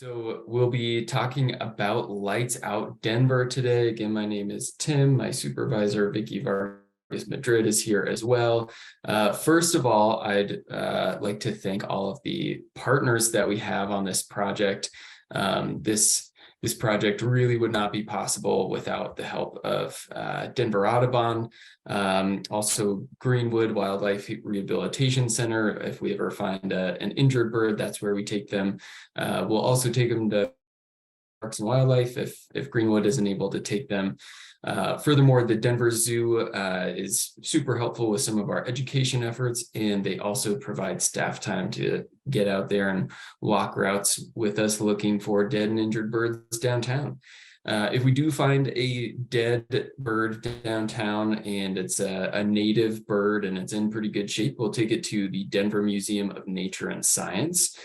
So we'll be talking about Lights Out Denver today. Again, my name is Tim. My supervisor, Vicky Vargas Madrid, is here as well. First of all, I'd like to thank all of the partners that we have on this project. This project really would not be possible without the help of Denver Audubon, also Greenwood Wildlife Rehabilitation Center. If we ever find an injured bird, that's where we take them. We'll also take them to Parks and Wildlife if Greenwood isn't able to take them. Furthermore, the Denver Zoo is super helpful with some of our education efforts, and they also provide staff time to get out there and walk routes with us looking for dead and injured birds downtown. If we do find a dead bird downtown and it's a native bird and it's in pretty good shape, we'll take it to the Denver Museum of Nature and Science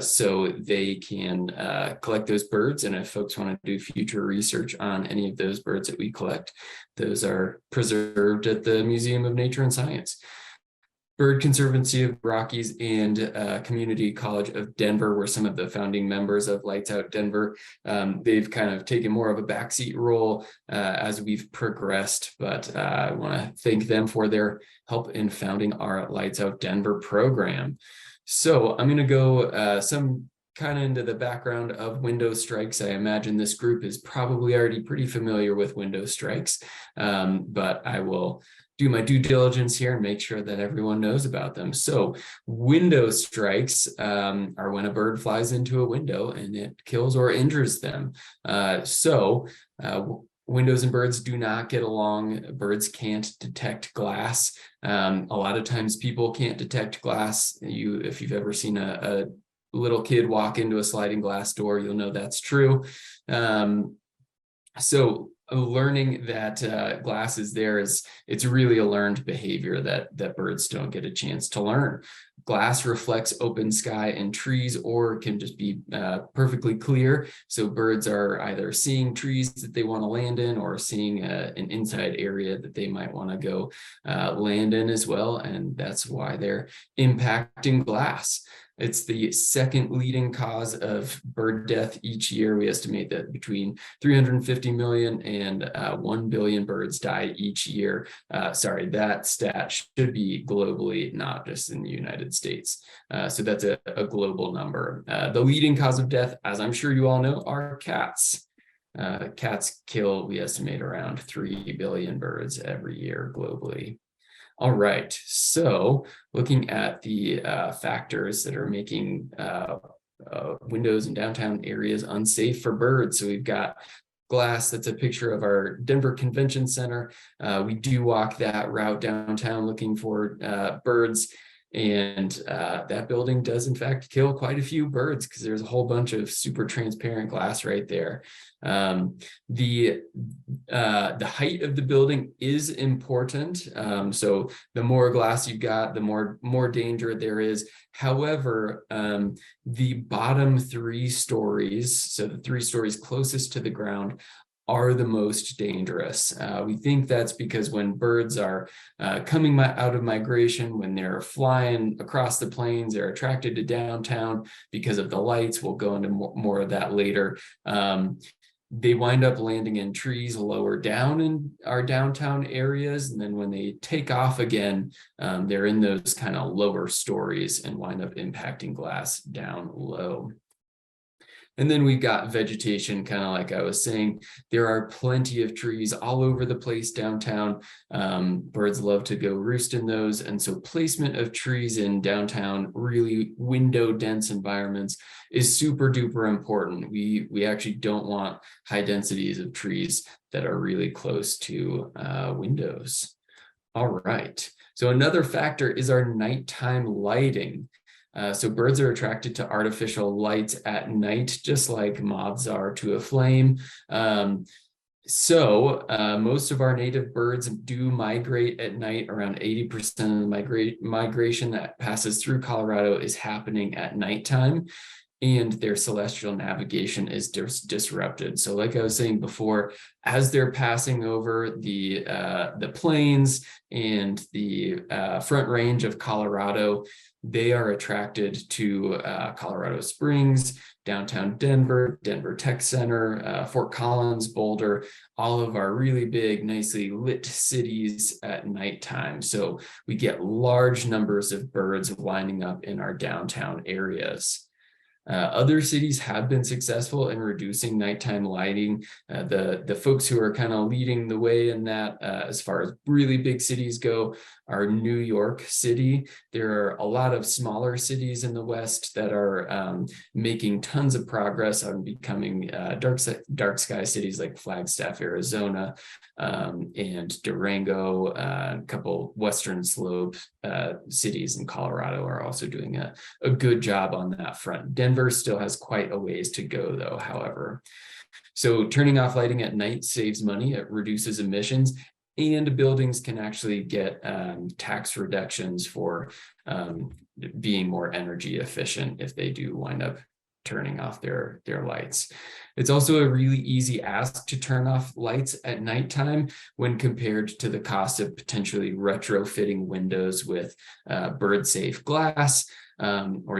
so they can collect those birds. And if folks want to do future research on any of those birds that we collect, those are preserved at the Museum of Nature and Science. Bird Conservancy of Rockies and Community College of Denver were some of the founding members of Lights Out Denver. They've kind of taken more of a backseat role as we've progressed, but I want to thank them for their help in founding our Lights Out Denver program. So I'm going to go some kind of into the background of window strikes. I imagine this group is probably already pretty familiar with window strikes, but I will do my due diligence here and make sure that everyone knows about them. So window strikes are when a bird flies into a window and it kills or injures them. Windows and birds do not get along. Birds can't detect glass. A lot of times people can't detect glass. If you've ever seen a little kid walk into a sliding glass door, you'll know that's true. So learning that glass is there it's really a learned behavior that birds don't get a chance to learn. Glass reflects open sky and trees, or can just be perfectly clear. So birds are either seeing trees that they want to land in, or seeing an inside area that they might want to go land in as well. And that's why they're impacting glass. It's the second leading cause of bird death each year. We estimate that between 350 million and 1 billion birds die each year. Sorry, that stat should be globally, not just in the United States. So that's a global number. The leading cause of death, as I'm sure you all know, are cats. Cats kill, we estimate, around 3 billion birds every year globally. All right, so looking at the factors that are making windows and downtown areas unsafe for birds. So we've got glass. That's a picture of our Denver Convention Center. We do walk that route downtown looking for birds. And that building does in fact kill quite a few birds because there's a whole bunch of super transparent glass right there. The height of the building is important. So the more glass you've got, the more danger there is. However, the bottom 3 stories, so the 3 stories closest to the ground, are the most dangerous. We think that's because when birds are coming out of migration, when they're flying across the plains, they're attracted to downtown because of the lights. We'll go into more of that later. They wind up landing in trees lower down in our downtown areas. And then when they take off again, they're in those kind of lower stories and wind up impacting glass down low. And then we've got vegetation, kind of like I was saying. There are plenty of trees all over the place downtown. Birds love to go roost in those. And so placement of trees in downtown, really window dense environments, is super duper important. We actually don't want high densities of trees that are really close to windows. All right. So another factor is our nighttime lighting. So birds are attracted to artificial lights at night, just like moths are to a flame. Most of our native birds do migrate at night. Around 80% of the migration that passes through Colorado is happening at nighttime. and their celestial navigation is disrupted. So like I was saying before, as they're passing over the plains and the Front Range of Colorado, they are attracted to Colorado Springs, downtown Denver, Denver Tech Center, Fort Collins, Boulder, all of our really big, nicely lit cities at nighttime. So we get large numbers of birds lining up in our downtown areas. Other cities have been successful in reducing nighttime lighting. The folks who are kind of leading the way in that, as far as really big cities go, are New York City. There are a lot of smaller cities in the West that are making tons of progress on becoming dark sky cities like Flagstaff, Arizona, and Durango. A couple Western Slope cities in Colorado are also doing a good job on that front. Denver still has quite a ways to go, though, however. So turning off lighting at night saves money, it reduces emissions, and buildings can actually get tax reductions for being more energy efficient if they do wind up turning off their lights. It's also a really easy ask to turn off lights at nighttime when compared to the cost of potentially retrofitting windows with bird-safe glass, or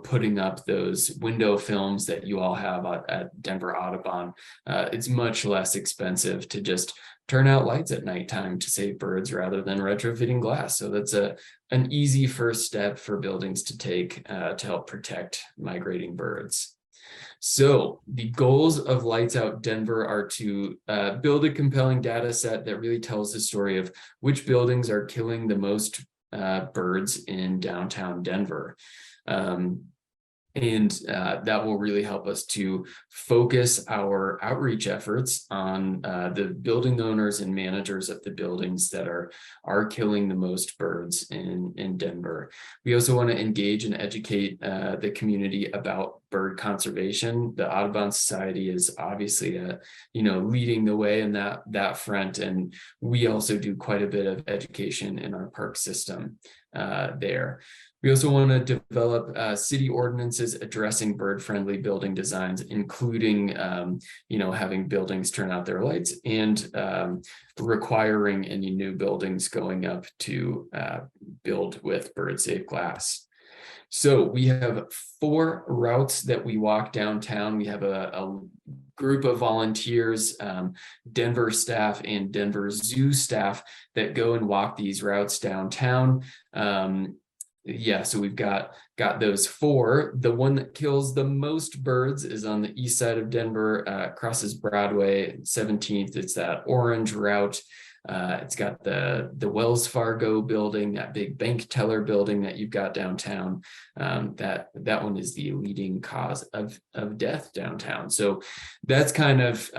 putting up those window films that you all have at Denver Audubon. It's much less expensive to just turn out lights at nighttime to save birds rather than retrofitting glass. So that's an easy first step for buildings to take to help protect migrating birds. So the goals of Lights Out Denver are to build a compelling data set that really tells the story of which buildings are killing the most birds in downtown Denver. And that will really help us to focus our outreach efforts on the building owners and managers of the buildings that are killing the most birds in Denver. We also want to engage and educate the community about bird conservation. The Audubon Society is obviously leading the way in that front, and we also do quite a bit of education in our park system there. We also want to develop city ordinances addressing bird-friendly building designs, including, having buildings turn out their lights and requiring any new buildings going up to build with bird-safe glass. So we have 4 routes that we walk downtown. We have a group of volunteers, Denver staff and Denver Zoo staff that go and walk these routes downtown. So we've got those 4. The one that kills the most birds is on the east side of Denver, crosses Broadway, 17th. It's that orange route. It's got the Wells Fargo building, that big bank teller building that you've got downtown. That one is the leading cause of death downtown. So that's kind of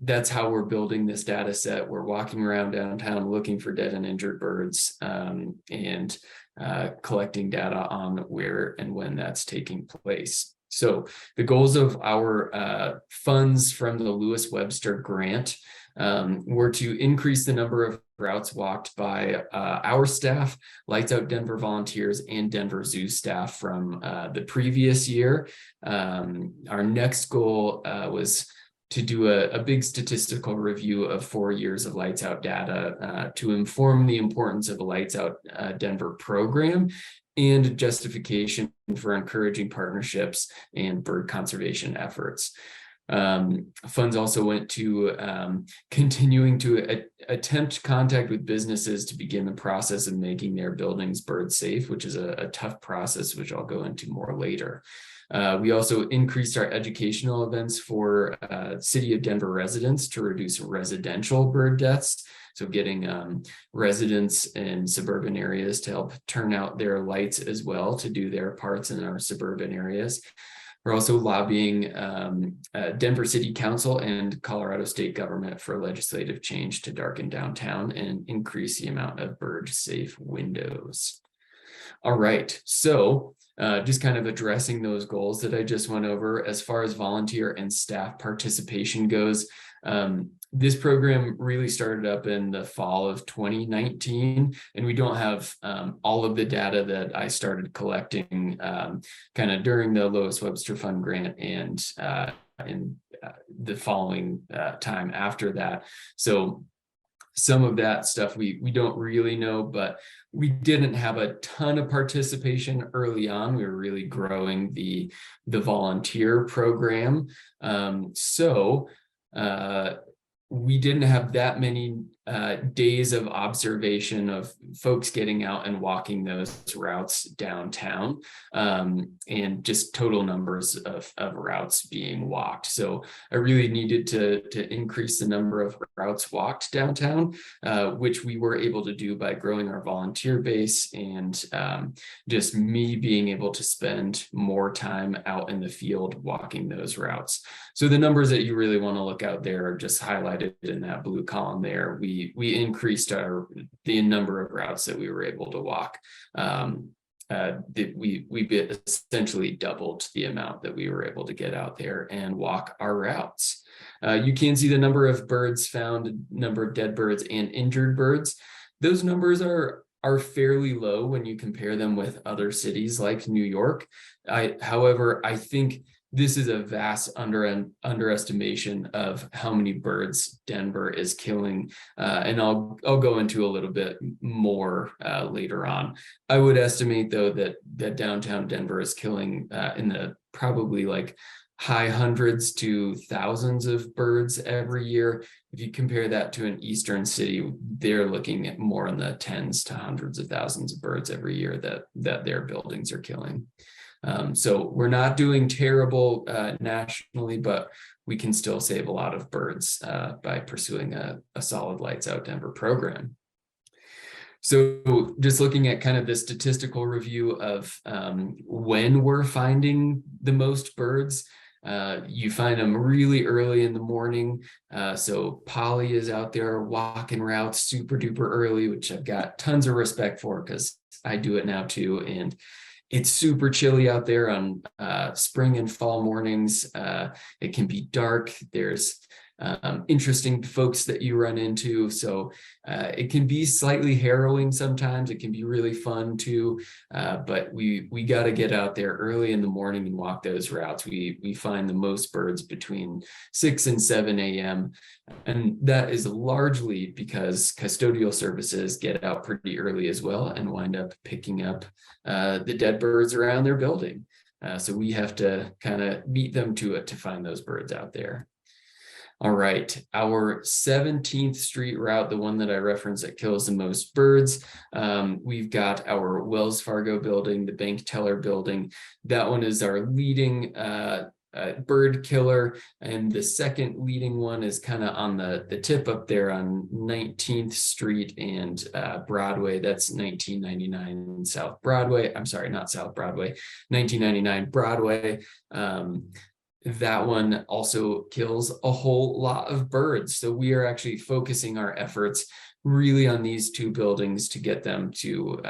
that's how we're building this data set. We're walking around downtown looking for dead and injured birds, and collecting data on where and when that's taking place. So the goals of our funds from the Webster grant were to increase the number of routes walked by our staff, Lights Out Denver volunteers, and Denver Zoo staff from the previous year. Our next goal was to do a big statistical review of 4 years of Lights Out data to inform the importance of a Lights Out Denver program and justification for encouraging partnerships and bird conservation efforts. Funds also went to continuing to attempt contact with businesses to begin the process of making their buildings bird safe, which is a tough process, which I'll go into more later. We also increased our educational events for City of Denver residents to reduce residential bird deaths. So getting residents in suburban areas to help turn out their lights as well to do their parts in our suburban areas. We're also lobbying Denver City Council and Colorado State Government for legislative change to darken downtown and increase the amount of bird-safe windows. All right, so just kind of addressing those goals that I just went over. As far as volunteer and staff participation goes, This program really started up in the fall of 2019, and we don't have all of the data that I started collecting kind of during the Lois Webster Fund grant and in the following time after that. So some of that stuff we don't really know, but we didn't have a ton of participation early on. We were really growing the volunteer program. So we didn't have that many days of observation of folks getting out and walking those routes downtown, and just total numbers of routes being walked. So I really needed to increase the number of routes walked downtown, which we were able to do by growing our volunteer base and just me being able to spend more time out in the field walking those routes. So the numbers that you really want to look out there are just highlighted in that blue column there. We increased the number of routes that we were able to walk. We essentially doubled the amount that we were able to get out there and walk our routes. You can see the number of birds found, number of dead birds and injured birds. Those numbers are fairly low when you compare them with other cities like New York. However, I think this is a vast underestimation of how many birds Denver is killing, and I'll go into a little bit more later on. I would estimate though that downtown Denver is killing in the probably like high hundreds to thousands of birds every year. If you compare that to an eastern city, they're looking at more in the tens to hundreds of thousands of birds every year that their buildings are killing. So we're not doing terrible nationally, but we can still save a lot of birds by pursuing a solid Lights Out Denver program. So just looking at kind of the statistical review of when we're finding the most birds, you find them really early in the morning. So Polly is out there walking routes super duper early, which I've got tons of respect for because I do it now too. And it's super chilly out there on spring and fall mornings. It can be dark. There's interesting folks that you run into. So it can be slightly harrowing sometimes. It can be really fun too. But we got to get out there early in the morning and walk those routes. We find the most birds between 6 and 7 a.m. And that is largely because custodial services get out pretty early as well and wind up picking up the dead birds around their building. So we have to kind of beat them to it to find those birds out there. All right, our 17th Street route, the one that I referenced that kills the most birds, we've got our Wells Fargo building, the bank teller building. That one is our leading bird killer, and the second leading one is kind of on the tip up there on 19th Street and Broadway. That's 1999 South Broadway. I'm sorry, not South Broadway, 1999 Broadway. That one also kills a whole lot of birds. So we are actually focusing our efforts really on these two buildings to get them to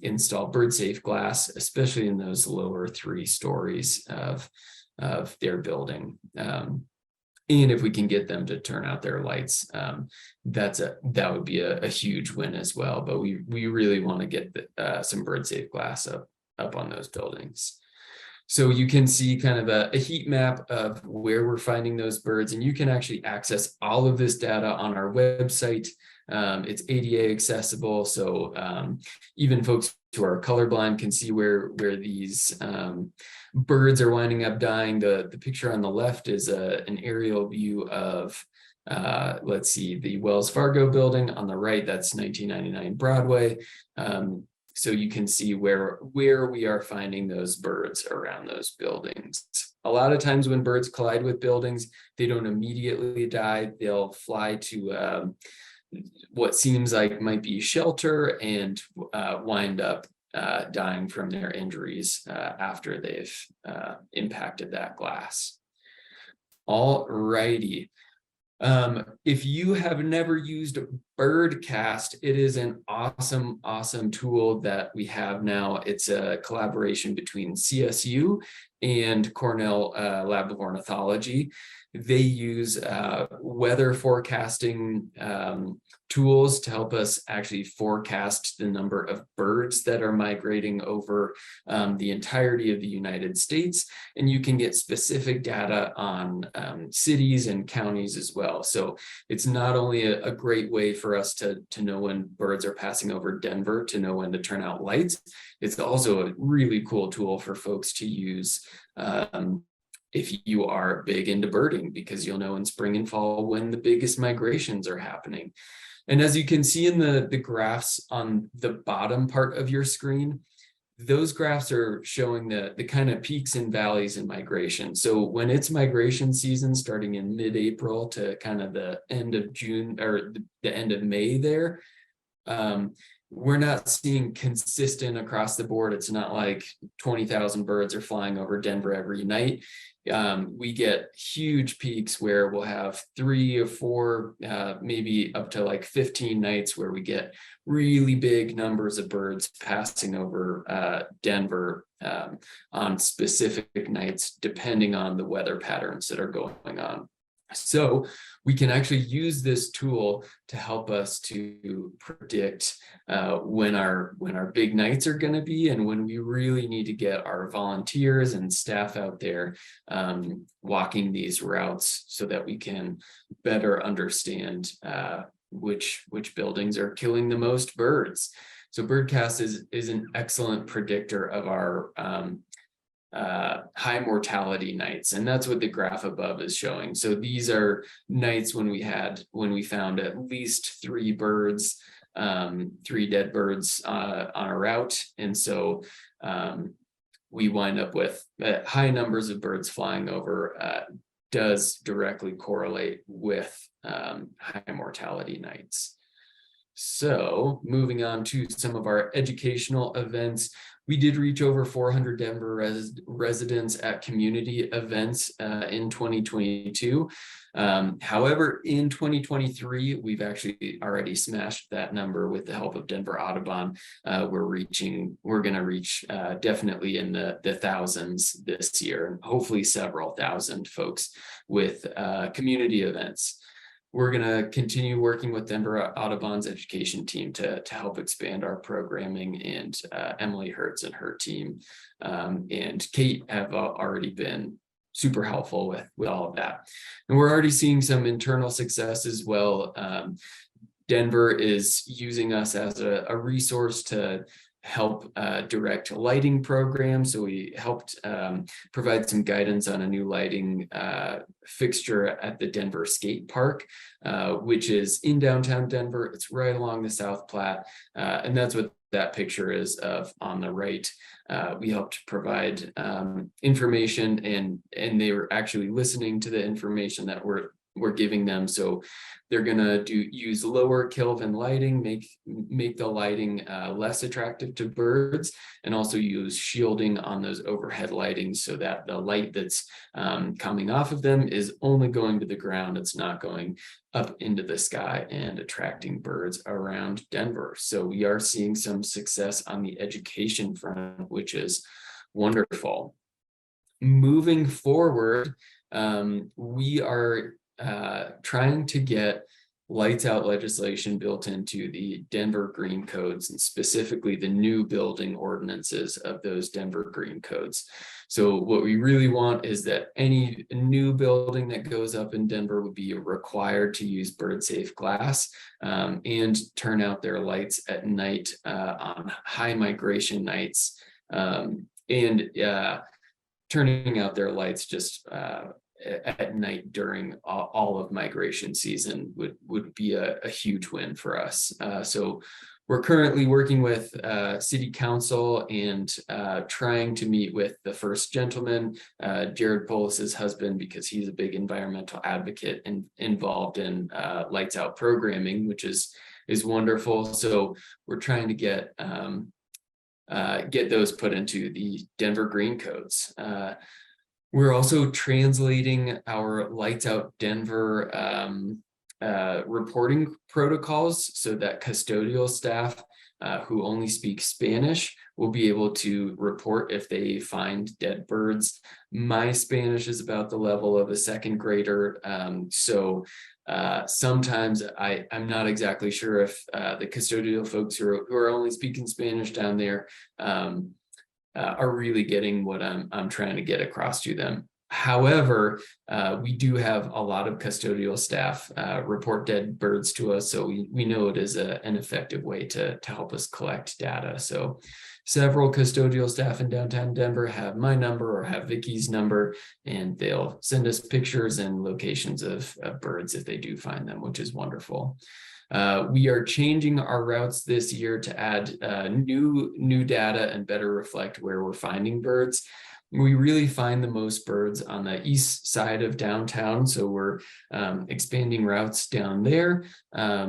install bird safe glass, especially in those lower 3 stories of their building. And if we can get them to turn out their lights, that would be a huge win as well. But we really want to get some bird safe glass up on those buildings. So you can see kind of a heat map of where we're finding those birds, and you can actually access all of this data on our website. It's ADA accessible, so even folks who are colorblind can see where these birds are winding up dying. The picture on the left is an aerial view of, let's see, the Wells Fargo building. On the right, that's 1999 Broadway. So you can see where we are finding those birds around those buildings. A lot of times when birds collide with buildings, they don't immediately die. They'll fly to what seems like might be shelter and wind up dying from their injuries after they've impacted that glass. All righty. If you have never used Birdcast, it is an awesome tool that we have now. It's a collaboration between CSU and Cornell Lab of Ornithology. They use weather forecasting tools to help us actually forecast the number of birds that are migrating over the entirety of the United States. And you can get specific data on cities and counties as well. So it's not only a great way for us to know when birds are passing over Denver, to know when to turn out lights, it's also a really cool tool for folks to use if you are big into birding, because you'll know in spring and fall when the biggest migrations are happening. And as you can see in the graphs on the bottom part of your screen, those graphs are showing the kind of peaks and valleys in migration. So when it's migration season, starting in mid-April to kind of the end of June or the end of May there, we're not seeing consistent across the board. It's not like 20,000 birds are flying over Denver every night. We get huge peaks where we'll have 3 or 4, maybe up to like 15 nights where we get really big numbers of birds passing over Denver on specific nights, depending on the weather patterns that are going on. So we can actually use this tool to help us to predict when our big nights are going to be, and when we really need to get our volunteers and staff out there walking these routes so that we can better understand which buildings are killing the most birds. So Birdcast is an excellent predictor of our high mortality nights, and that's what the graph above is showing. So these are nights when we found at least 3 birds, 3 dead birds on a route, and so we wind up with high numbers of birds flying over does directly correlate with high mortality nights. So moving on to some of our educational events, we did reach over 400 Denver residents at community events in 2022. However, in 2023, we've actually already smashed that number with the help of Denver Audubon. We're going to reach definitely in the thousands this year, and hopefully several thousand folks with community events. We're going to continue working with Denver Audubon's education team to help expand our programming, and Emily Hertz and her team and Kate have already been super helpful with all of that. And we're already seeing some internal success as well. Denver is using us as a resource to help direct lighting programs. So we helped provide some guidance on a new lighting fixture at the Denver Skate Park, which is in downtown Denver. It's right along the South Platte, and that's what that picture is of on the right. We helped provide information, and they were actually listening to the information that we're giving them. So they're gonna use lower Kelvin lighting, make the lighting less attractive to birds, and also use shielding on those overhead lightings so that the light that's coming off of them is only going to the ground. It's not going up into the sky and attracting birds around Denver. So we are seeing some success on the education front, which is wonderful. Moving forward, we are trying to get lights out legislation built into the Denver Green Codes, and specifically the new building ordinances of those Denver Green Codes. So what we really want is that any new building that goes up in Denver would be required to use bird safe glass and turn out their lights at night on high migration nights, and turning out their lights just at night during all of migration season would be a huge win for us. So we're currently working with City Council and trying to meet with the first gentleman, Jared Polis's husband, because he's a big environmental advocate and involved in lights out programming, which is wonderful. So we're trying to get those put into the Denver Green Codes. We're also translating our Lights Out Denver reporting protocols so that custodial staff who only speak Spanish will be able to report if they find dead birds. My Spanish is about the level of a second grader, so sometimes I'm not exactly sure if the custodial folks who are only speaking Spanish down there are really getting what I'm trying to get across to them. However, we do have a lot of custodial staff report dead birds to us, so we know it is an effective way to help us collect data. So several custodial staff in downtown Denver have my number or have Vicky's number, and they'll send us pictures and locations of birds if they do find them, which is wonderful. We are changing our routes this year to add new data and better reflect where we're finding birds. We really find the most birds on the east side of downtown, so we're expanding routes down there. I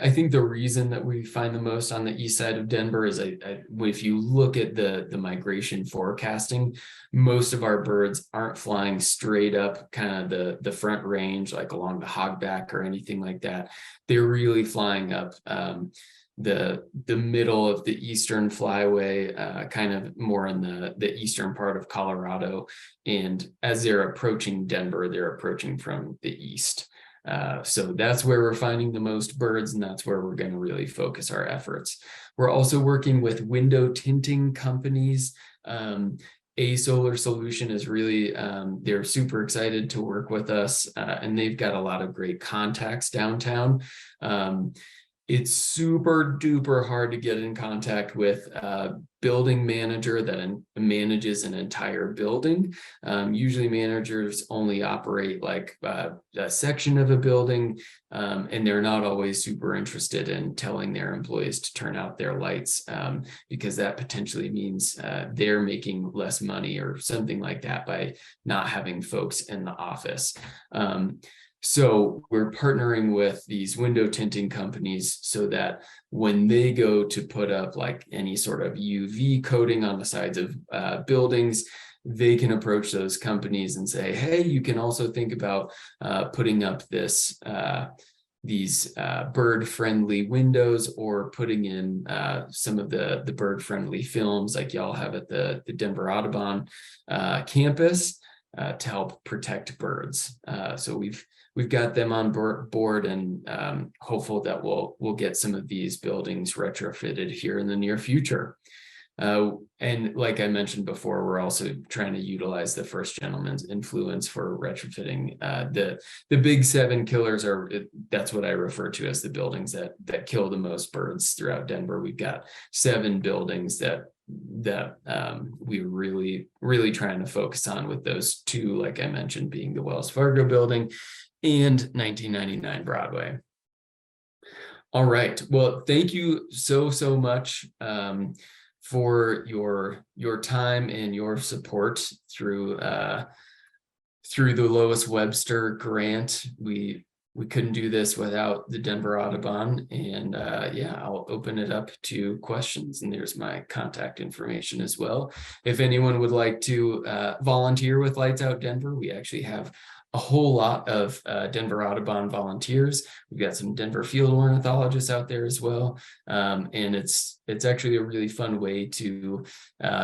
think the reason that we find the most on the east side of Denver is if you look at the migration forecasting, most of our birds aren't flying straight up kind of the front range, like along the hogback or anything like that. They're really flying up the middle of the eastern flyway, kind of more in the eastern part of Colorado. And as they're approaching Denver, they're approaching from the east. So that's where we're finding the most birds, and that's where we're going to really focus our efforts. We're also working with window tinting companies. A Solar Solution is really, they're super excited to work with us, and they've got a lot of great contacts downtown. It's super duper hard to get in contact with a building manager that manages an entire building. Usually managers only operate like a section of a building, and they're not always super interested in telling their employees to turn out their lights, because that potentially means they're making less money or something like that by not having folks in the office. So we're partnering with these window tinting companies so that when they go to put up like any sort of UV coating on the sides of buildings, they can approach those companies and say, hey, you can also think about putting up these bird-friendly windows, or putting in some of the bird-friendly films like y'all have at the Denver Audubon campus to help protect birds. So we've got them on board, and hopeful that we'll get some of these buildings retrofitted here in the near future. And like I mentioned before, we're also trying to utilize the first gentleman's influence for retrofitting. The big 7 killers that's what I refer to as the buildings that kill the most birds throughout Denver. We've got 7 buildings that we're really trying to focus on, with those 2, like I mentioned, being the Wells Fargo building and 1999 Broadway. All right, well, thank you so much for your time and your support through the Lois Webster grant. We couldn't do this without the Denver Audubon, and yeah, I'll open it up to questions, and there's my contact information as well. If anyone would like to volunteer with Lights Out Denver, we actually have a whole lot of Denver Audubon volunteers. We've got some Denver field ornithologists out there as well, and it's actually a really fun way to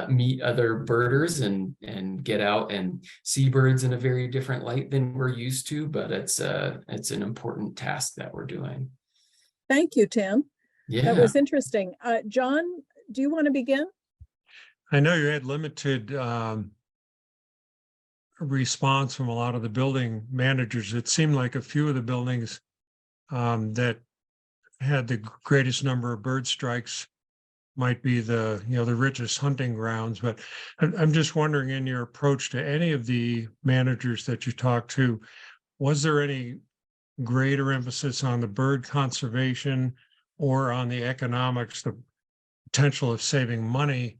meet other birders and get out and see birds in a very different light than we're used to. But it's an important task that we're doing. Thank you, Tim. Yeah, that was interesting. John, do you want to begin? I know you had limited response from a lot of the building managers. It seemed like a few of the buildings that had the greatest number of bird strikes might be the richest hunting grounds. But I'm just wondering, in your approach to any of the managers that you talked to, was there any greater emphasis on the bird conservation or on the economics, the potential of saving money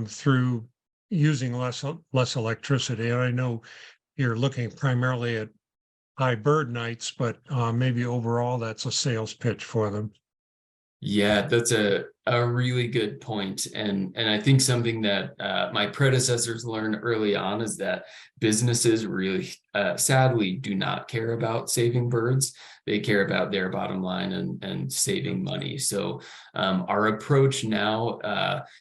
through using less electricity? And I know you're looking primarily at high bird nights, but maybe overall that's a sales pitch for them. Yeah, that's a really good point. And I think something that my predecessors learned early on is that businesses really sadly do not care about saving birds. They care about their bottom line and saving money. So our approach now,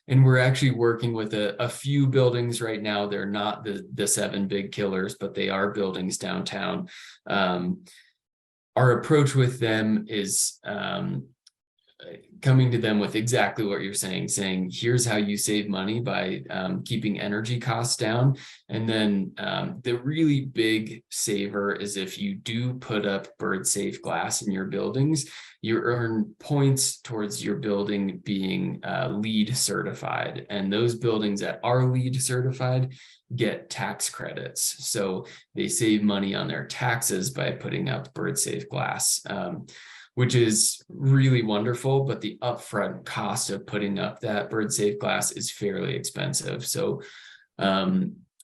and we're actually working with a few buildings right now. They're not the 7 big killers, but they are buildings downtown. Our approach with them is coming to them with exactly what you're saying, here's how you save money by keeping energy costs down. And then the really big saver is if you do put up bird safe glass in your buildings, you earn points towards your building being LEED certified. And those buildings that are LEED certified get tax credits. So they save money on their taxes by putting up bird safe glass. Which is really wonderful, but the upfront cost of putting up that bird safe glass is fairly expensive. So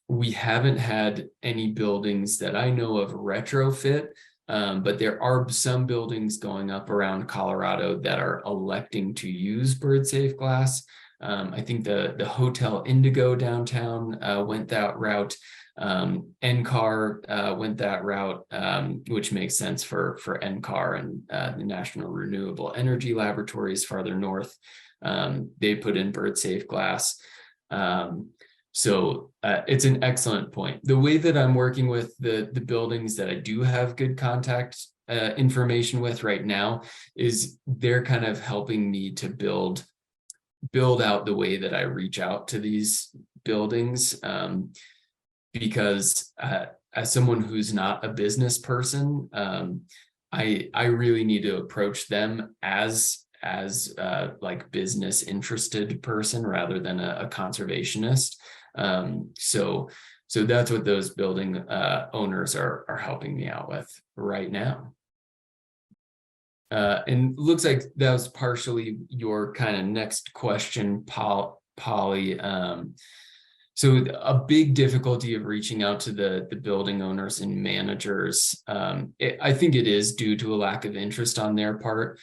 we haven't had any buildings that I know of retrofit, but there are some buildings going up around Colorado that are electing to use bird safe glass. I think the Hotel Indigo downtown went that route. NCAR went that route, which makes sense for NCAR and the National Renewable Energy Laboratories farther north. They put in bird safe glass. So it's an excellent point. The way that I'm working with the buildings that I do have good contact information with right now is they're kind of helping me to build out the way that I reach out to these buildings. Because as someone who's not a business person, I really need to approach them as like business interested person rather than a conservationist. So that's what those building owners are helping me out with right now. And looks like that was partially your kind of next question, Polly. So a big difficulty of reaching out to the building owners and managers, I think it is due to a lack of interest on their part.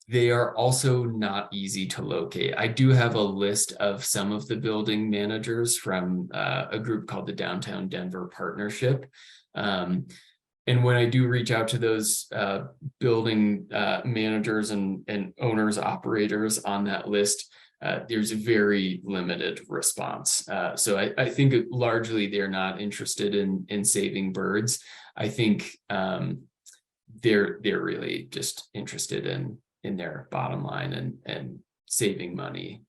They are also not easy to locate. I do have a list of some of the building managers from a group called the Downtown Denver Partnership. And when I do reach out to those building managers and owners, operators on that list, there's a very limited response. So I think largely they're not interested in saving birds. I think they're really just interested in their bottom line and saving money.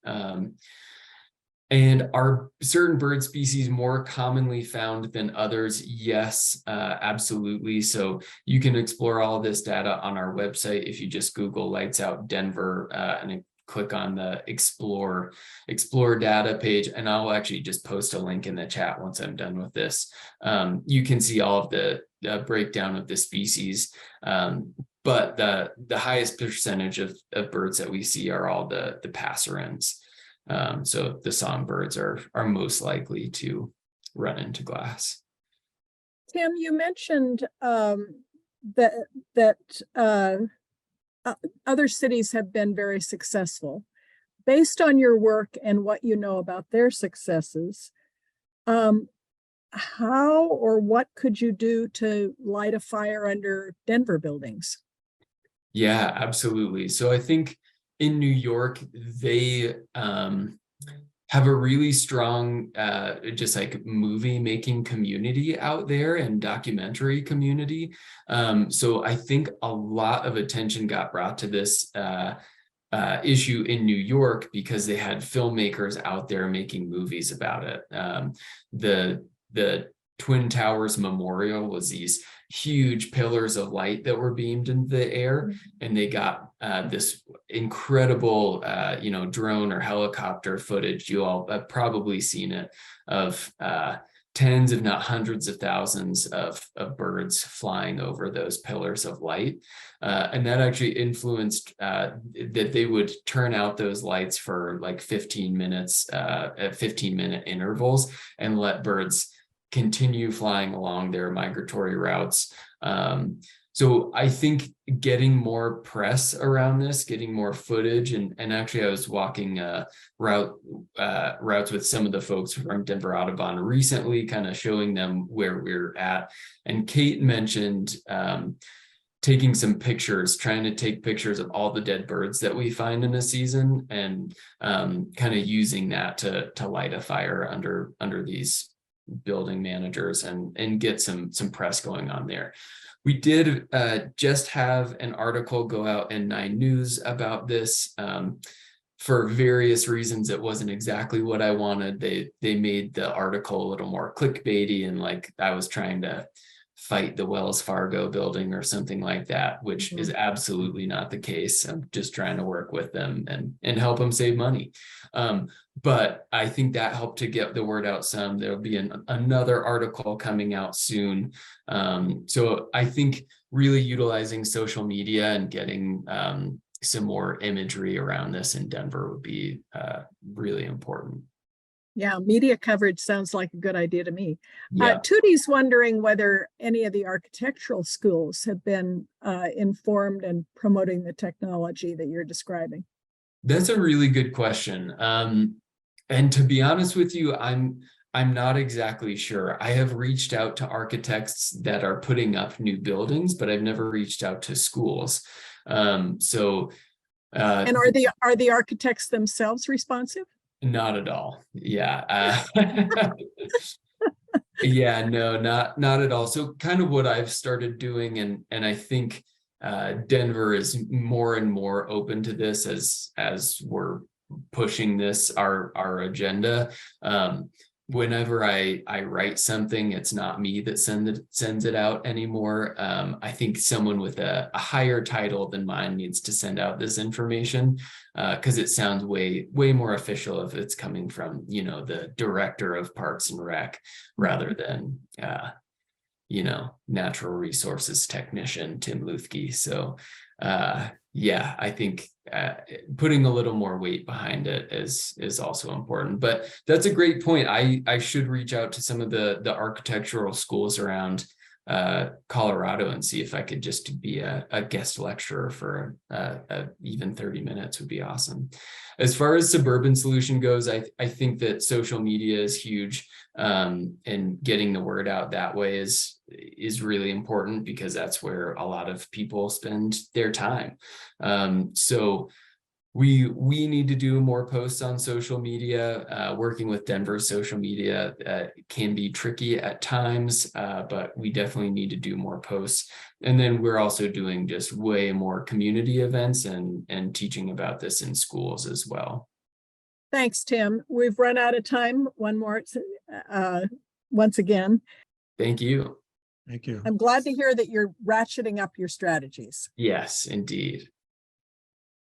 And are certain bird species more commonly found than others? Yes, absolutely. So you can explore all of this data on our website if you just Google Lights Out Denver and click on the explore data page, and I'll actually just post a link in the chat once I'm done with this. You can see all of the breakdown of the species, but the highest percentage of birds that we see are all the passerines. So the songbirds are most likely to run into glass. Tim, you mentioned that other cities have been very successful. Based on your work and what you know about their successes, how or what could you do to light a fire under Denver buildings? Yeah, absolutely. So I think in New York, they have a really strong just like movie making community out there and documentary community. So I think a lot of attention got brought to this issue in New York because they had filmmakers out there making movies about it. The Twin Towers Memorial was these huge pillars of light that were beamed into the air, and they got this incredible drone or helicopter footage. You all have probably seen it, of tens if not hundreds of thousands of birds flying over those pillars of light, and that actually influenced that they would turn out those lights for like 15 minutes at 15-minute intervals and let birds continue flying along their migratory routes. So I think getting more press around this, getting more footage, and actually I was walking routes with some of the folks from Denver Audubon recently, kind of showing them where we're at. And Kate mentioned taking some pictures, trying to take pictures of all the dead birds that we find in a season, and kind of using that to light a fire under these building managers and get some press going on there. We did just have an article go out in 9 News about this. For various reasons, it wasn't exactly what I wanted. They made the article a little more clickbaity, and like I was trying to fight the Wells Fargo building or something like that, which is absolutely not the case. I'm just trying to work with them and help them save money. But I think that helped to get the word out some. There'll be another article coming out soon. So I think really utilizing social media and getting some more imagery around this in Denver would be really important. Yeah, media coverage sounds like a good idea to me. Yeah. Tootie's wondering whether any of the architectural schools have been informed and promoting the technology that you're describing. That's a really good question. And to be honest with you, I'm not exactly sure. I have reached out to architects that are putting up new buildings, but I've never reached out to schools. And are the architects themselves responsive? Not at all. Yeah. Yeah, no, not at all. So kind of what I've started doing, and I think Denver is more and more open to this as we're pushing this our agenda. Whenever I write something, it's not me that sends it out anymore. I think someone with a higher title than mine needs to send out this information, because it sounds way more official if it's coming from, you know, the director of Parks and Rec rather than you know, natural resources technician Tim Luethke. So yeah, I think putting a little more weight behind it is also important. But that's a great point. I should reach out to some of the architectural schools around Colorado and see if I could just be a guest lecturer for even 30 minutes would be awesome. As far as Suburban Solution goes, I think that social media is huge, and getting the word out that way is really important, because that's where a lot of people spend their time. So we need to do more posts on social media. Working with Denver's social media can be tricky at times, but we definitely need to do more posts. And then we're also doing just way more community events and teaching about this in schools as well. Thanks, Tim. We've run out of time. One more, once again. Thank you. Thank you. I'm glad to hear that you're ratcheting up your strategies. Yes, indeed.